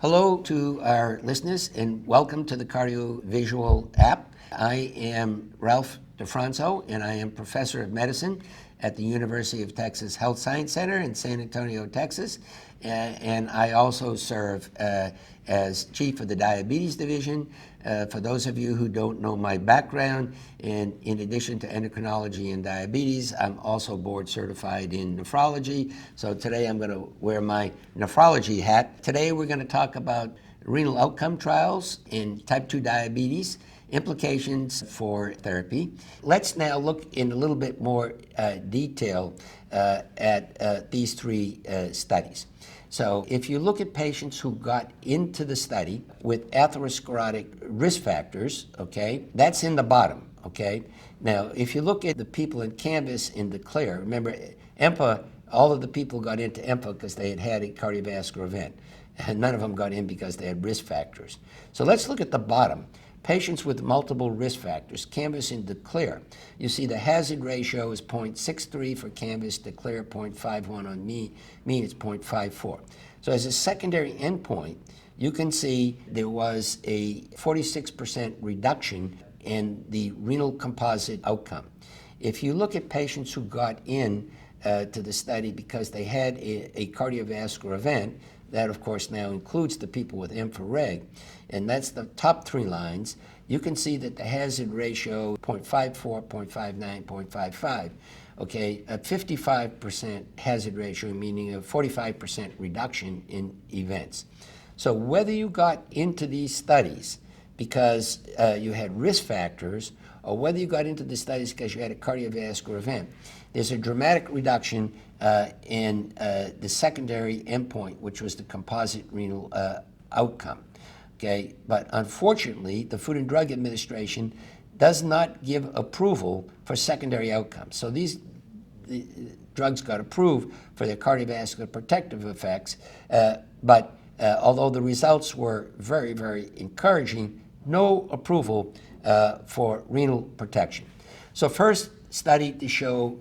Hello to our listeners and welcome to the CardioVisual app. I am Ralph DeFronzo and I am Professor of Medicine at the University of Texas Health Science Center in San Antonio, Texas. And I also serve as Chief of the Diabetes Division. For those of you who don't know my background, and in addition to endocrinology and diabetes, I'm also board certified in nephrology. So today I'm going to wear my nephrology hat. Today we're going to talk about renal outcome trials in type 2 diabetes, implications for therapy. Let's now look in a little bit more detail at these three studies. So if you look at patients who got into the study with atherosclerotic risk factors, okay, that's in the bottom, okay? Now, if you look at the people in CANVAS and DECLARE, remember, EMPA, all of the people got into EMPA because they had had a cardiovascular event, and none of them got in because they had risk factors. So let's look at the bottom. Patients with multiple risk factors, CANVAS and DECLARE. You see the hazard ratio is 0.63 for CANVAS, DECLARE 0.51 on mean it's 0.54. So as a secondary endpoint, you can see there was a 46% reduction in the renal composite outcome. If you look at patients who got in to the study because they had a cardiovascular event, that, of course, now includes the people with EMPA-REG, and that's the top three lines. You can see that the hazard ratio, 0.54, 0.59, 0.55, okay, a 55% hazard ratio, meaning a 45% reduction in events. So whether you got into these studies because you had risk factors, or whether you got into the studies because you had a cardiovascular event, there's a dramatic reduction in the secondary endpoint, which was the composite renal outcome. Okay, but unfortunately, the Food and Drug Administration does not give approval for secondary outcomes. So the drugs got approved for their cardiovascular protective effects, but although the results were very, very encouraging, no approval for renal protection. So first study to show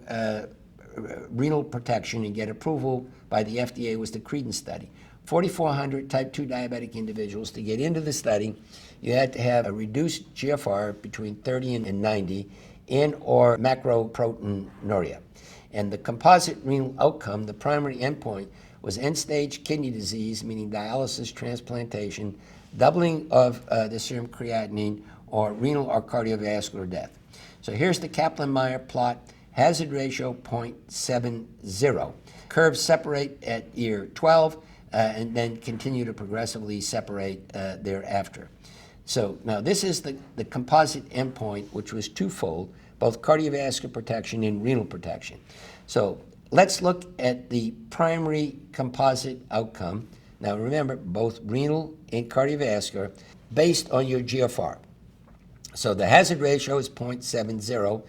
renal protection and get approval by the FDA was the CREDENCE study. 4,400 type 2 diabetic individuals. To get into the study, you had to have a reduced GFR between 30 and 90 and or macroproteinuria. And the composite renal outcome, the primary endpoint, was end-stage kidney disease, meaning dialysis, transplantation, doubling of the serum creatinine, or renal or cardiovascular death. So here's the Kaplan-Meier plot. Hazard ratio 0.70. Curves separate at year 12 and then continue to progressively separate thereafter. So now this is the composite endpoint, which was twofold, both cardiovascular protection and renal protection. So let's look at the primary composite outcome. Now remember, both renal and cardiovascular based on your GFR. So the hazard ratio is 0.70.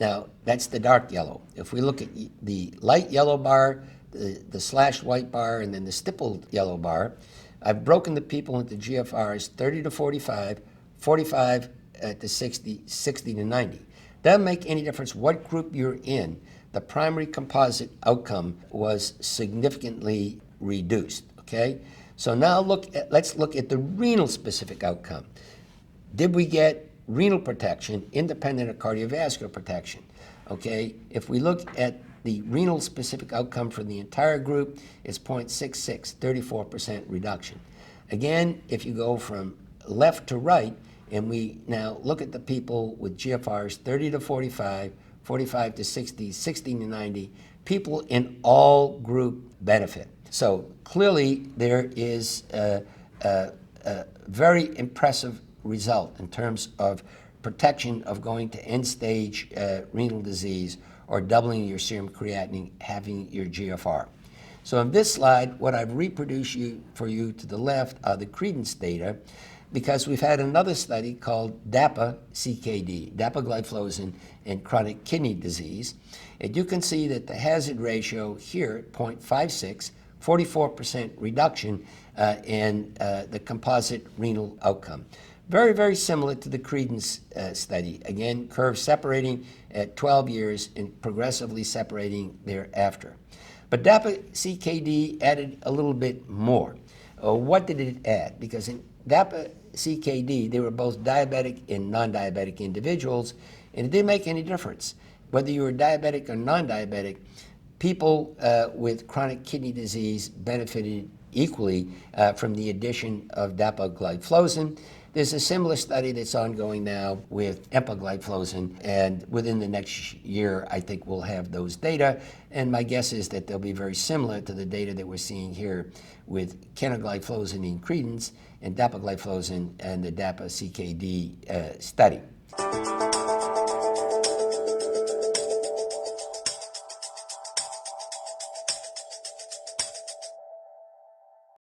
Now, that's the dark yellow. If we look at the light yellow bar, the slashed white bar, and then the stippled yellow bar, I've broken the people into GFRs 30 to 45, 45 to 60, 60 to 90. Doesn't make any difference what group you're in. The primary composite outcome was significantly reduced, okay? So now let's look at the renal specific outcome. Did we get renal protection independent of cardiovascular protection? Okay, if we look at the renal specific outcome for the entire group, it's 0.66, 34% reduction. Again, if you go from left to right, and we now look at the people with GFRs 30 to 45, 45 to 60, 60 to 90, people in all group benefit. So clearly there is a very impressive result in terms of protection of going to end-stage renal disease or doubling your serum creatinine, having your GFR. So in this slide, what I've reproduced for you to the left are the CREDENCE data, because we've had another study called DAPA-CKD, dapagliflozin in chronic kidney disease. And you can see that the hazard ratio here, 0.56, 44% reduction in the composite renal outcome. Very, very similar to the CREDENCE study. Again, curves separating at 12 years and progressively separating thereafter. But DAPA-CKD added a little bit more. What did it add? Because in DAPA-CKD, they were both diabetic and non-diabetic individuals, and it didn't make any difference. Whether you were diabetic or non-diabetic, people with chronic kidney disease benefited equally from the addition of dapagliflozin. There's a similar study that's ongoing now with empagliflozin, and within the next year, I think we'll have those data. And my guess is that they'll be very similar to the data that we're seeing here with canagliflozin in CREDENCE and dapagliflozin and the DAPA-CKD study.